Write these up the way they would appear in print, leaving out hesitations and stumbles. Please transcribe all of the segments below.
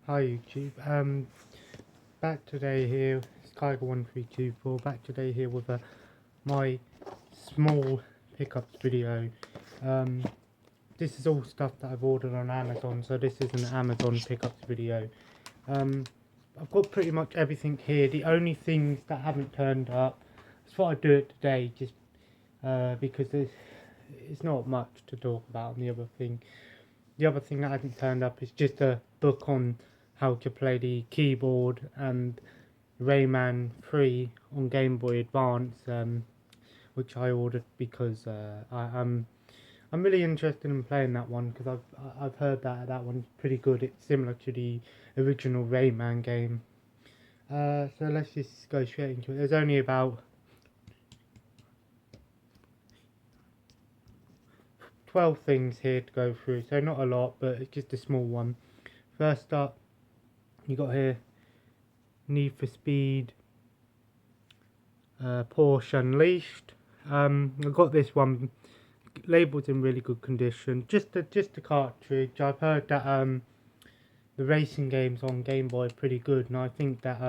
Hi YouTube. Back today here, Kaiger1324. Back today here with my small pickups video. This is all stuff that I've ordered on Amazon, so this is an Amazon pickups video. I've got pretty much everything here. The only things that haven't turned up, I thought I'd do it today, just because it's not much to talk about. And the other thing that hasn't turned up is just a book on how to play the keyboard and Rayman 3 on Game Boy Advance, which I ordered because I'm really interested in playing that one, because I've heard that one's pretty good. It's similar to the original Rayman game. So let's just go straight into it. There's only about 12 things here to go through, so not a lot, but it's just a small one. First up, you got here Need for Speed Porsche Unleashed. I got this one labelled in really good condition. Just a cartridge. I've heard that the racing games on Game Boy are pretty good, and I think that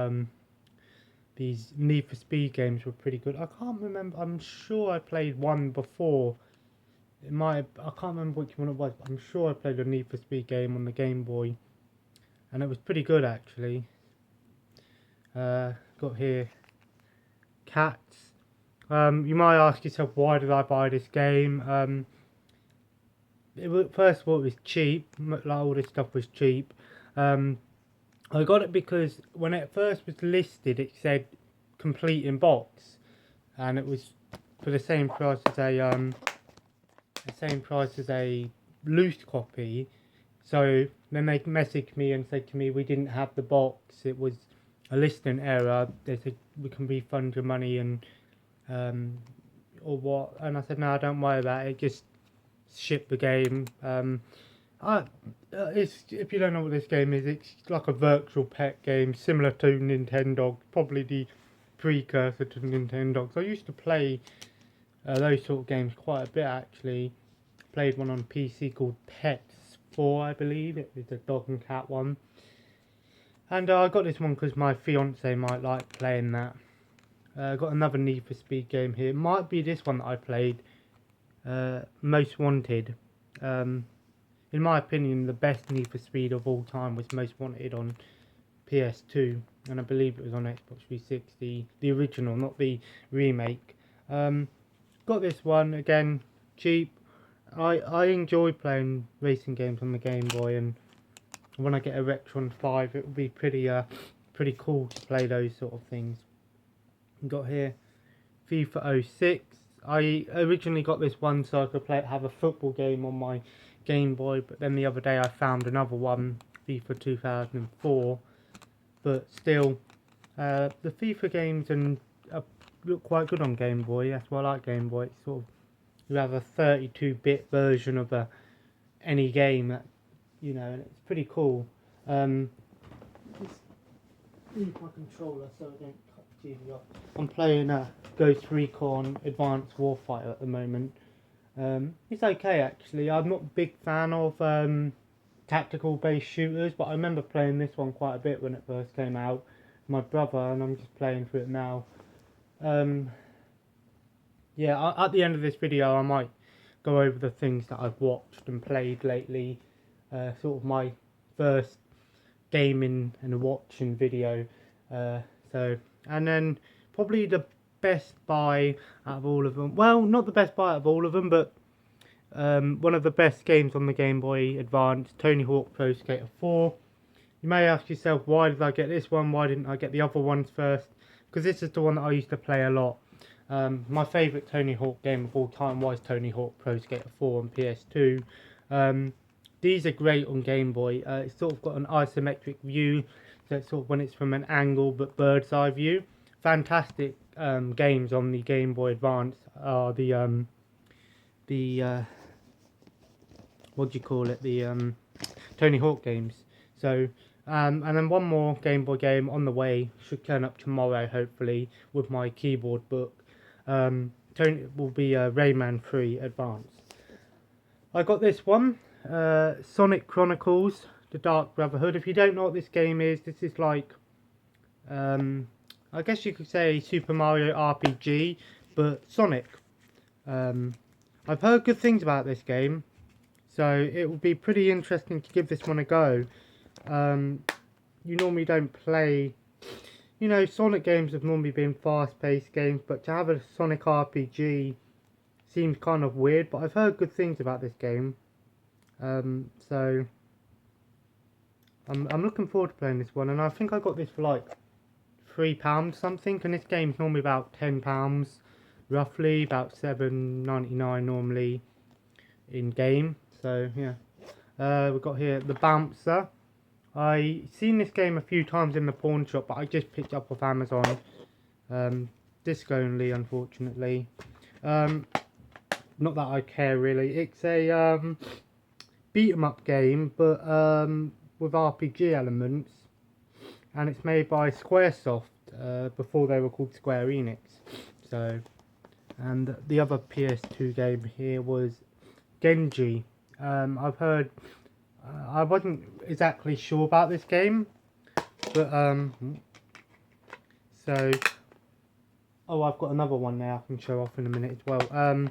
these Need for Speed games were pretty good. I can't remember. I'm sure I played one before. I can't remember which one it was, but I'm sure I played a Need for Speed game on the Game Boy, and it was pretty good actually. Got here Cats. You might ask yourself, why did I buy this game? First of all, it was cheap. Like, all this stuff was cheap. I got it because when it first was listed, it said complete in box, and it was for the same price as a loose copy. So then they messaged me and said to me, we didn't have the box. It was a listing error. They said we can refund your money and or what? And I said, no, don't worry about it. Just ship the game. If you don't know what this game is, it's like a virtual pet game similar to Nintendo, probably the precursor to Nintendo. I used to play those sort of games quite a bit actually. Played one on PC called Pets 4, I believe. It was a dog and cat one. And I got this one because my fiance might like playing that. Got another Need for Speed game here. It might be this one that I played. Most Wanted. In my opinion, the best Need for Speed of all time was Most Wanted on PS2. And I believe it was on Xbox 360. The original, not the remake. Got this one, again, cheap. I enjoy playing racing games on the Game Boy, and when I get a Retron 5, it will be pretty cool to play those sort of things. Got here FIFA 06. I originally got this one so I could have a football game on my Game Boy, but then the other day I found another one, FIFA 2004. But still, the FIFA games look quite good on Game Boy. That's why I like Game Boy. It's sort of, you have a 32-bit version of any game that, and it's pretty cool. Just leave my controller so I don't cut the TV off. I'm playing Ghost Recon Advanced Warfighter at the moment. It's okay actually. I'm not a big fan of tactical based shooters, but I remember playing this one quite a bit when it first came out with my brother, and I'm just playing through it now. Yeah, at the end of this video I might go over the things that I've watched and played lately, sort of my first gaming and watching video. And then probably the best buy out of all of them, well, not the best buy out of all of them, but one of the best games on the Game Boy Advance, Tony Hawk Pro Skater 4. You may ask yourself, why did I get this one? Why didn't I get the other ones first? Because this is the one that I used to play a lot. My favourite Tony Hawk game of all time was Tony Hawk Pro Skater 4 on PS2. These are great on Game Boy. It's sort of got an isometric view, so it's sort of when it's from an angle but bird's eye view. Fantastic games on the Game Boy Advance are the what do you call it? The Tony Hawk games. So. And then one more Game Boy game on the way, should turn up tomorrow hopefully with my keyboard book. Will be Rayman 3 Advance. I got this one, Sonic Chronicles, the Dark Brotherhood. If you don't know what this game is, this is like, I guess you could say Super Mario RPG, but Sonic. I've heard good things about this game, so it will be pretty interesting to give this one a go. You normally don't play, you know, Sonic games have normally been fast-paced games, but to have a Sonic RPG seems kind of weird, but I've heard good things about this game. So I'm looking forward to playing this one, and I think I got this for like £3 something, and this game's normally about £10 roughly, about £7.99 normally in game. So yeah, we've got here the Bouncer. I seen this game a few times in the pawn shop, but I just picked it up off Amazon. Disc only, unfortunately. Not that I care really. It's a beat 'em up game, but with RPG elements, and it's made by Squaresoft, before they were called Square Enix. So, and the other PS2 game here was Genji. I've heard, I wasn't exactly sure about this game, but so, oh, I've got another one now I can show off in a minute as well.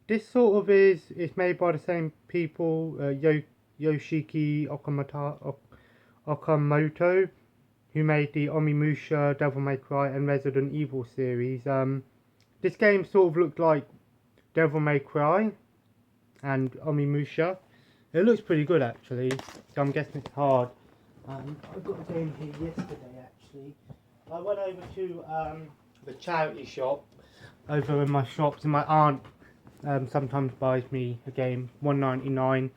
This sort of it's made by the same people, Yoshiki Okamoto, who made the Onimusha, Devil May Cry and Resident Evil series. This game sort of looked like Devil May Cry and Onimusha. It looks pretty good actually, so I'm guessing it's hard. I got the game here yesterday actually. I went over to the charity shop over in my shops, and my aunt sometimes buys me a game, £1.99.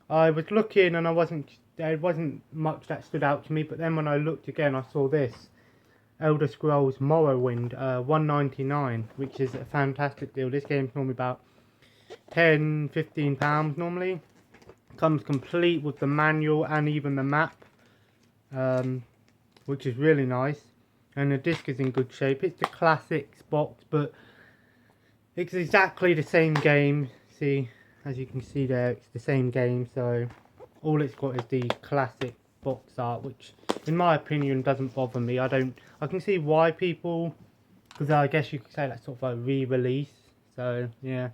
I was looking and there wasn't much that stood out to me, but then when I looked again I saw this Elder Scrolls Morrowind, £1.99, which is a fantastic deal. This game's normally about £10-15 normally. Comes complete with the manual and even the map, which is really nice, and the disc is in good shape. It's the classics box, but it's exactly the same game. See, as you can see there, it's the same game, so all it's got is the classic box art, which in my opinion doesn't bother me. I can see why people, because I guess you could say that's sort of a re-release. So yeah,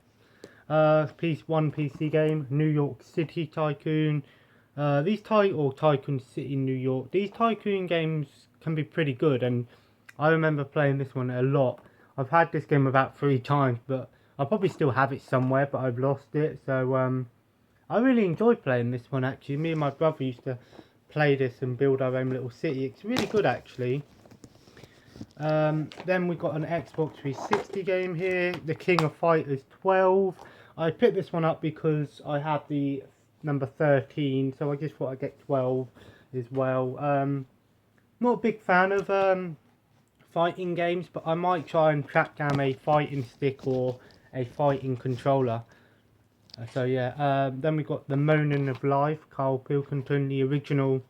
one PC game, New York City Tycoon. Tycoon City New York. These tycoon games can be pretty good, and I remember playing this one a lot. I've had this game about 3 times, but I probably still have it somewhere, but I've lost it. So I really enjoy playing this one actually. Me and my brother used to play this and build our own little city. It's really good actually. Then we got an Xbox 360 game here, The King of Fighters 12. I picked this one up because I had the number 13, so I just thought I'd get 12 as well. Not a big fan of fighting games, but I might try and track down a fighting stick or a fighting controller. So yeah, then we got The Moaning of Life, Carl Pilkington, the original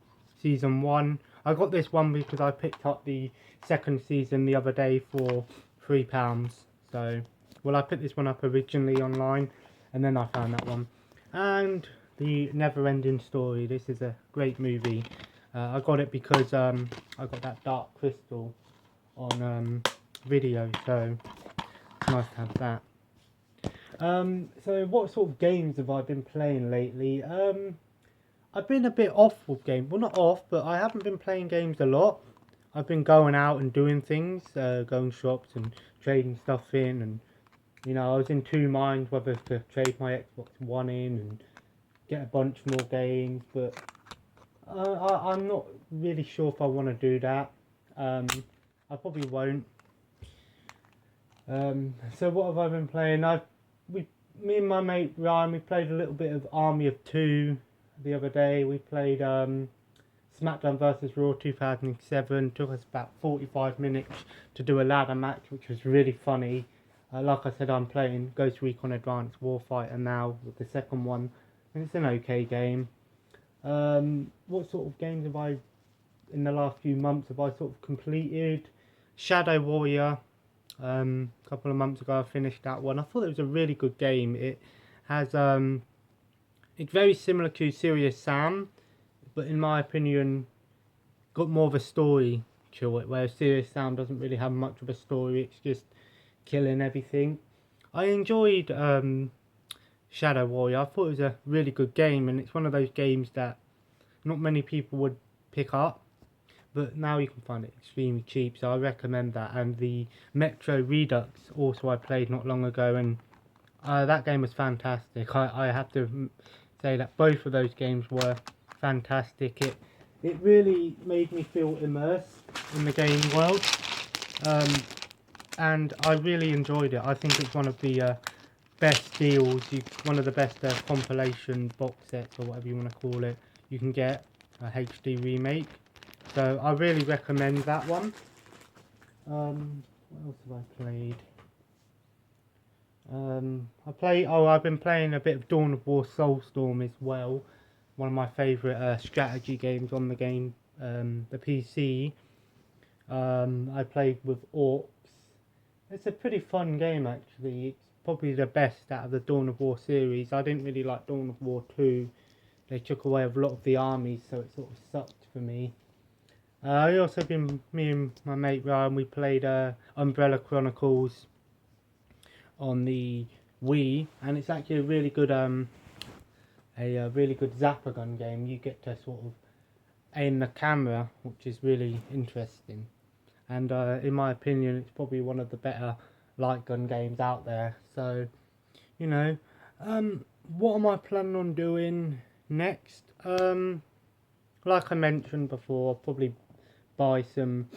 season 1. I got this one because I picked up the second season the other day for £3. So, well, I picked this one up originally online, and then I found that one. And The Never-Ending Story. This is a great movie. I got it because I got that Dark Crystal on video, so it's nice to have that. So what sort of games have I been playing lately? I've been a bit off with games. Well, not off, but I haven't been playing games a lot. I've been going out and doing things, going shops and trading stuff in, and you know, I was in 2 minds whether to trade my Xbox One in and get a bunch more games, but I'm not really sure if I want to do that. I probably won't. So what have I been playing? Me and my mate Ryan, we played a little bit of Army of Two the other day. We played SmackDown vs Raw 2007. Took us about 45 minutes to do a ladder match, which was really funny. Like I said, I'm playing Ghost Recon Advanced Warfighter now with the second one, and it's an okay game. What sort of games have I, in the last few months, have I sort of completed? Shadow Warrior. A couple of months ago I finished that one. I thought it was a really good game. It has it's very similar to Serious Sam but in my opinion, got more of a story to it, whereas Serious Sam doesn't really have much of a story. It's just killing everything. I enjoyed Shadow Warrior. I thought it was a really good game, and it's one of those games that not many people would pick up, but now you can find it extremely cheap, so I recommend that. And the Metro Redux also I played not long ago, and that game was fantastic. I have to say that both of those games were fantastic. It really made me feel immersed in the game world, and I really enjoyed it. I think it's one of the best deals, one of the best compilation box sets, or whatever you want to call it, you can get a HD remake. So I really recommend that one. What else have I played? I've been playing a bit of Dawn of War Soulstorm as well. One of my favourite strategy games on the game, the PC. I played with orcs. It's a pretty fun game actually. It's probably the best out of the Dawn of War series. I didn't really like Dawn of War 2. They took away a lot of the armies, so it sort of sucked for me. I also me and my mate Ryan, we played Umbrella Chronicles on the Wii, and it's actually a really good really good zapper gun game. You get to sort of aim the camera, which is really interesting. And in my opinion, it's probably one of the better light gun games out there. So, you know, what am I planning on doing next? Like I mentioned before, I'll probably buy some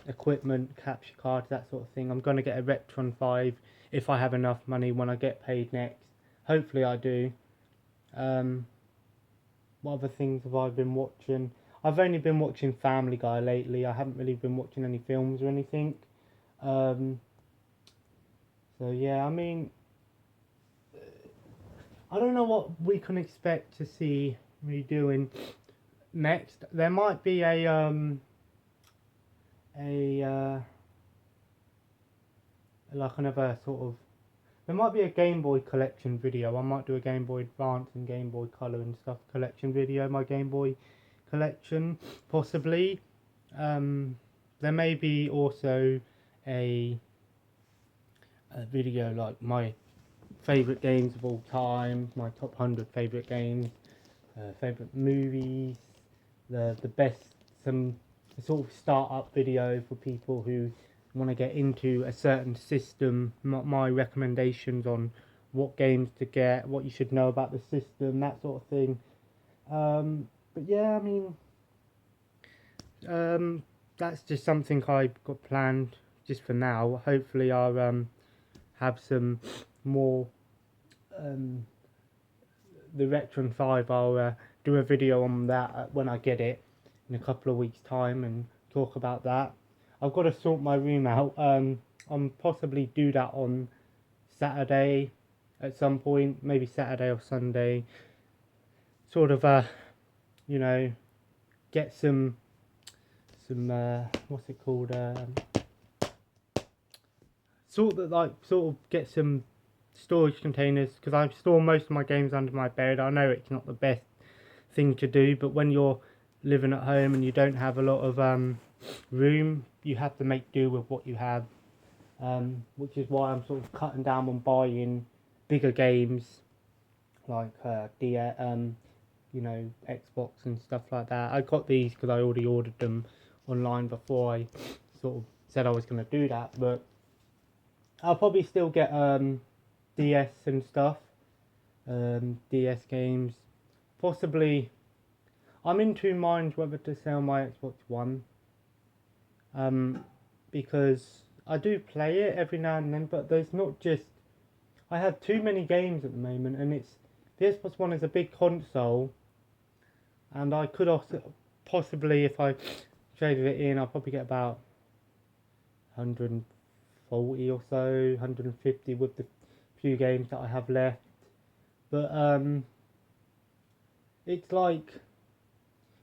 equipment, capture cards, that sort of thing. I'm going to get a Retron 5 if I have enough money when I get paid next. Hopefully I do. What other things have I been watching? I've only been watching Family Guy lately. I haven't really been watching any films or anything. So yeah, I mean, I don't know what we can expect to see me doing next. There might be like another sort of, there might be a Game Boy collection video. I might do a Game Boy Advance and Game Boy Color and stuff collection video, my Game Boy collection, possibly. There may be also a video like my favourite games of all time, my top 100 favourite games, favourite movies, the best, some sort of start-up video for people who want to get into a certain system, my recommendations on what games to get, what you should know about the system, that sort of thing. But yeah, I mean, that's just something I've got planned just for now. Hopefully I'll have some more, the Retron 5, I'll do a video on that when I get it in a couple of weeks time and talk about that. I've got to sort my room out. I'll possibly do that on Saturday at some point, maybe Saturday or Sunday. Sort of, you know, get some what's it called? Sort of get some storage containers, because I store most of my games under my bed. I know it's not the best thing to do, but when you're living at home and you don't have a lot of room, you have to make do with what you have, which is why I'm sort of cutting down on buying bigger games like you know, Xbox and stuff like that. I got these because I already ordered them online before I sort of said I was going to do that, but I'll probably still get DS and stuff, DS games. Possibly, I'm in two minds whether to sell my Xbox One, because I do play it every now and then, but there's not just, I have too many games at the moment, and it's, the Xbox One is a big console, and I could also possibly, if I traded it in, I'll probably get about 140 or so, 150 with the few games that I have left. But it's like,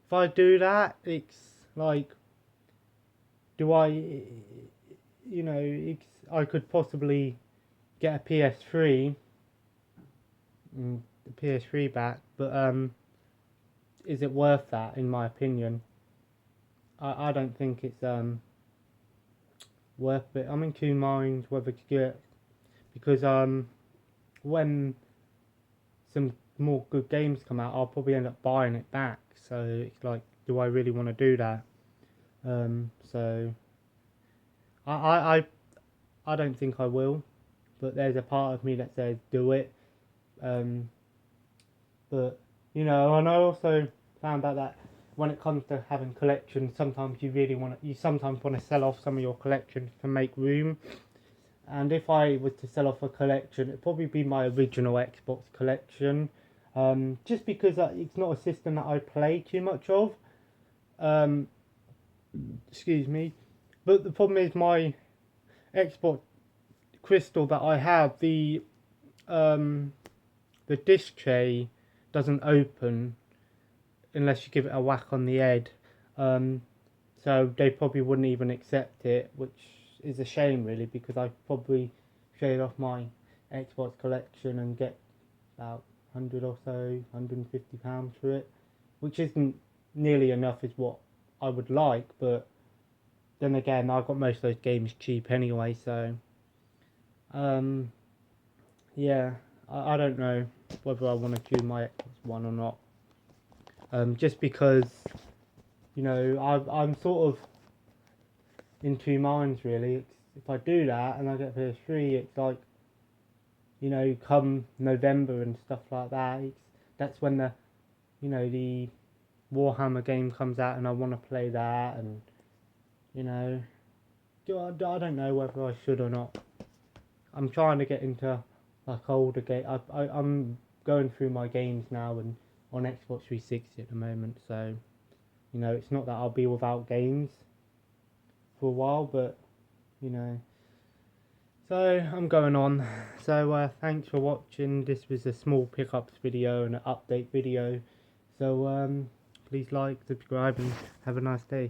if I do that, it's like, do I, you know, I could possibly get a PS3, the PS3 back, but is it worth that? In my opinion, I don't think it's worth it. I'm in two minds whether to get, because when some more good games come out, I'll probably end up buying it back. So it's like, do I really want to do that? So I don't think I will, but there's a part of me that says do it. But and I also found out that when it comes to having collections, sometimes you sometimes want to sell off some of your collections to make room. And if I was to sell off a collection, it'd probably be my original Xbox collection, just because it's not a system that I play too much of. Excuse me, but the problem is my Xbox Crystal that I have, the disc tray doesn't open unless you give it a whack on the head. So they probably wouldn't even accept it, which is a shame really, because I probably trade off my Xbox collection and get about 100 or so, £150 for it, which isn't nearly enough as what I would like, but then again, I got most of those games cheap anyway, so yeah, I don't know whether I want to do my Xbox One or not, just because I'm sort of in two minds really. If I do that and I get PS3, it's like, come November and stuff like that, that's when the Warhammer game comes out and I want to play that, and I don't know whether I should or not. I'm trying to get into like older game. I'm going through my games now and on Xbox 360 at the moment, so it's not that I'll be without games for a while, but so I'm going on. So thanks for watching. This was a small pickups video and an update video, so please like, subscribe, and have a nice day.